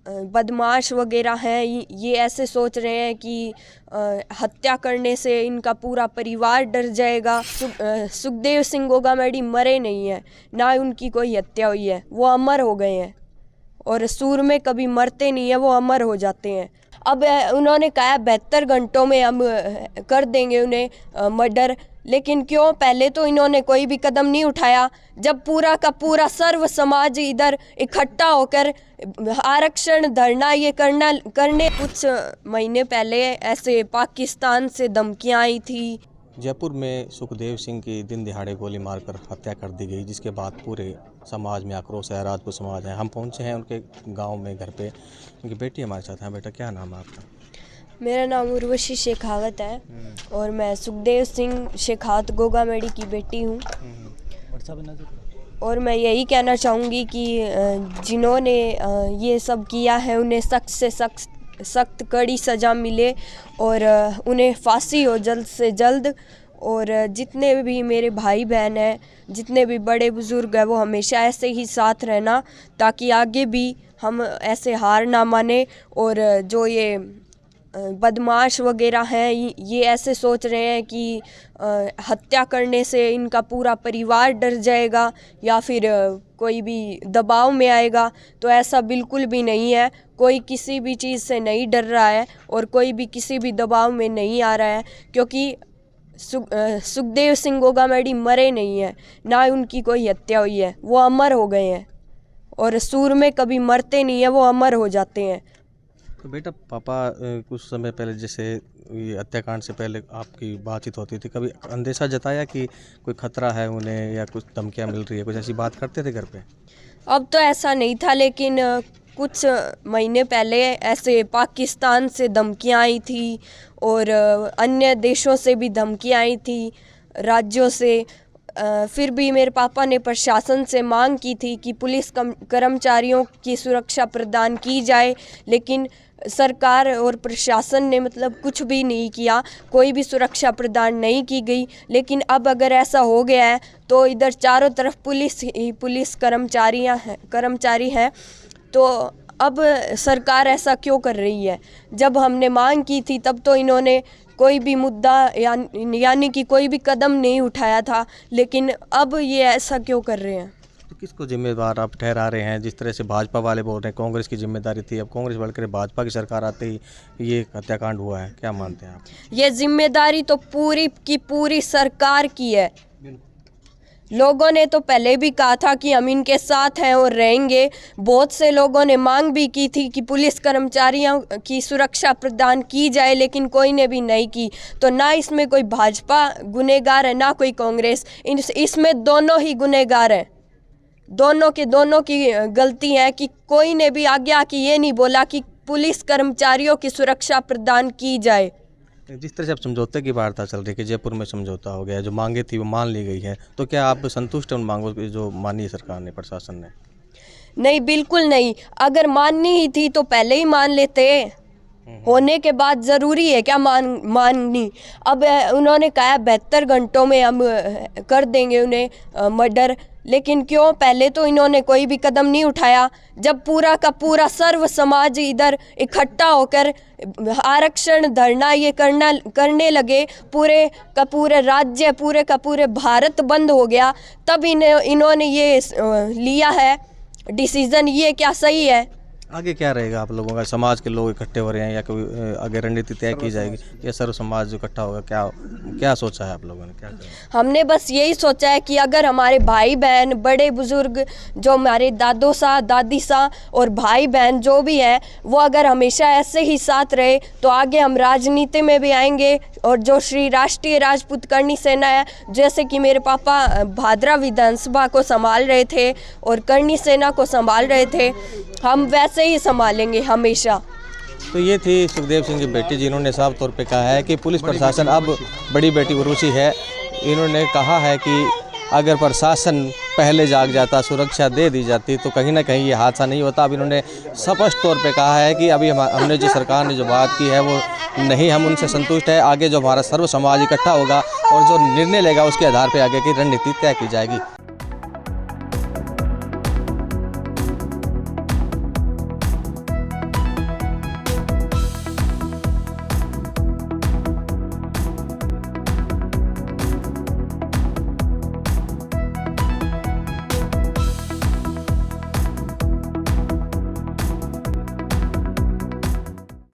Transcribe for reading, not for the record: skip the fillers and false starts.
बदमाश वगैरह हैं, ये ऐसे सोच रहे हैं कि हत्या करने से इनका पूरा परिवार डर जाएगा। सुखदेव सिंह गोगामैडी मरे नहीं हैं, ना उनकी कोई हत्या हुई है, वो अमर हो गए हैं। और सूर में कभी मरते नहीं है, वो अमर हो जाते हैं। अब उन्होंने कहा 72 घंटों में हम कर देंगे उन्हें मर्डर, लेकिन क्यों? पहले तो इन्होंने कोई भी कदम नहीं उठाया। जब पूरा का पूरा सर्व समाज इधर इकट्ठा होकर आरक्षण धरना ये करने कुछ महीने पहले ऐसे पाकिस्तान से धमकियाँ आई थी। जयपुर में सुखदेव सिंह की दिन दिहाड़े गोली मारकर हत्या कर दी गई, जिसके बाद पूरे समाज में आक्रोश है, राजपूत समाज है। हम पहुंचे हैं उनके गांव में, घर पे। उनकी बेटी हमारे साथ है। बेटा, क्या नाम है आपका? मेरा नाम उर्वशी शेखावत है और मैं सुखदेव सिंह शेखावत गोगामैडी की बेटी हूँ। और मैं यही कहना चाहूँगी कि जिन्होंने ये सब किया है उन्हें सख्त से सख्त कड़ी सज़ा मिले और उन्हें फांसी हो जल्द से जल्द। और जितने भी मेरे भाई बहन हैं, जितने भी बड़े बुज़ुर्ग हैं, वो हमेशा ऐसे ही साथ रहना, ताकि आगे भी हम ऐसे हार ना माने। और जो ये बदमाश वगैरह हैं, ये ऐसे सोच रहे हैं कि हत्या करने से इनका पूरा परिवार डर जाएगा या फिर कोई भी दबाव में आएगा, तो ऐसा बिल्कुल भी नहीं है। कोई किसी भी चीज़ से नहीं डर रहा है और कोई भी किसी भी दबाव में नहीं आ रहा है, क्योंकि सुखदेव सिंह गोगामैडी मरे नहीं हैं, ना उनकी कोई हत्या हुई है, वो अमर हो गए हैं। और सूर में कभी मरते नहीं है, वो अमर हो जाते हैं। तो बेटा, पापा कुछ समय पहले, जैसे ये हत्याकांड से पहले आपकी बातचीत होती थी, कभी अंदेशा जताया कि कोई खतरा है उन्हें या कुछ धमकियाँ मिल रही है, कुछ ऐसी बात करते थे घर पे? अब तो ऐसा नहीं था, लेकिन कुछ महीने पहले ऐसे पाकिस्तान से धमकियाँ आई थी और अन्य देशों से भी धमकियाँ आई थी, राज्यों से। फिर भी मेरे पापा ने प्रशासन से मांग की थी कि पुलिस कर्मचारियों की सुरक्षा प्रदान की जाए, लेकिन सरकार और प्रशासन ने मतलब कुछ भी नहीं किया, कोई भी सुरक्षा प्रदान नहीं की गई। लेकिन अब अगर ऐसा हो गया है तो इधर चारों तरफ पुलिस कर्मचारी हैं, तो अब सरकार ऐसा क्यों कर रही है? जब हमने मांग की थी तब तो इन्होंने कोई भी मुद्दा यानी कि कोई भी कदम नहीं उठाया था, लेकिन अब ये ऐसा क्यों कर रहे हैं? तो किसको जिम्मेदार आप ठहरा रहे हैं? जिस तरह से भाजपा वाले बोल रहे हैं कांग्रेस की जिम्मेदारी थी, अब कांग्रेस बढ़कर भाजपा की सरकार आते ही ये हत्याकांड हुआ है, क्या मानते हैं आप? ये जिम्मेदारी तो पूरी की पूरी सरकार की है। लोगों ने तो पहले भी कहा था कि हम इनके साथ हैं और रहेंगे। बहुत से लोगों ने मांग भी की थी कि पुलिस कर्मचारियों की सुरक्षा प्रदान की जाए, लेकिन कोई ने भी नहीं की। तो ना इसमें कोई भाजपा गुनहगार है, ना कोई कांग्रेस। इसमें दोनों ही गुनहगार हैं। दोनों की गलती है कि कोई ने भी आगे आके ये नहीं बोला कि पुलिस कर्मचारियों की सुरक्षा प्रदान की जाए। जिस तरह से अब समझौते की वार्ता चल रही है कि जयपुर में समझौता हो गया, जो मांगे थी वो मान ली गई है, तो क्या आप संतुष्ट हैं उन मांगों की जो मानी सरकार ने, प्रशासन ने? नहीं, बिल्कुल नहीं। अगर माननी ही थी तो पहले ही मान लेते। होने के बाद ज़रूरी है क्या माननी? अब उन्होंने कहा 72 घंटों में हम कर देंगे उन्हें मर्डर, लेकिन क्यों? पहले तो इन्होंने कोई भी कदम नहीं उठाया। जब पूरा का पूरा सर्व समाज इधर इकट्ठा होकर आरक्षण धरना ये करने लगे, पूरे का पूरे राज्य, पूरे का पूरे भारत बंद हो गया, तब इन्होंने ये लिया है डिसीज़न। ये क्या सही है? आगे क्या रहेगा आप लोगों का? समाज के लोग इकट्ठे हो रहे हैं या कोई आगे रणनीति तय की जाएगी या सर्व समाज इकट्ठा होगा? क्या सोचा है आप लोगों ने, क्या करें? हमने बस यही सोचा है कि अगर हमारे भाई बहन, बड़े बुजुर्ग, जो हमारे दादो सा, दादी सा और भाई बहन जो भी हैं, वो अगर हमेशा ऐसे ही साथ रहे तो आगे हम राजनीति में भी आएंगे। और जो श्री राष्ट्रीय राजपूत करणी सेना है, जैसे कि मेरे पापा भादरा विधानसभा को संभाल रहे थे और करणी सेना को संभाल रहे थे, हम वैसे ही संभालेंगे हमेशा। तो ये थी सुखदेव सिंह की बेटी, जिन्होंने साफ तौर पे कहा है कि पुलिस प्रशासन, अब बड़ी बेटी उर्वशी है, इन्होंने कहा है कि अगर प्रशासन पहले जाग जाता, सुरक्षा दे दी जाती, तो कहीं ना कहीं ये हादसा नहीं होता। अब इन्होंने स्पष्ट तौर पे कहा है कि अभी हमने जो सरकार ने जो बात की है वो नहीं, हम उनसे संतुष्ट है। आगे जो हमारा सर्व समाज इकट्ठा होगा और जो निर्णय लेगा उसके आधार पर आगे की रणनीति तय की जाएगी।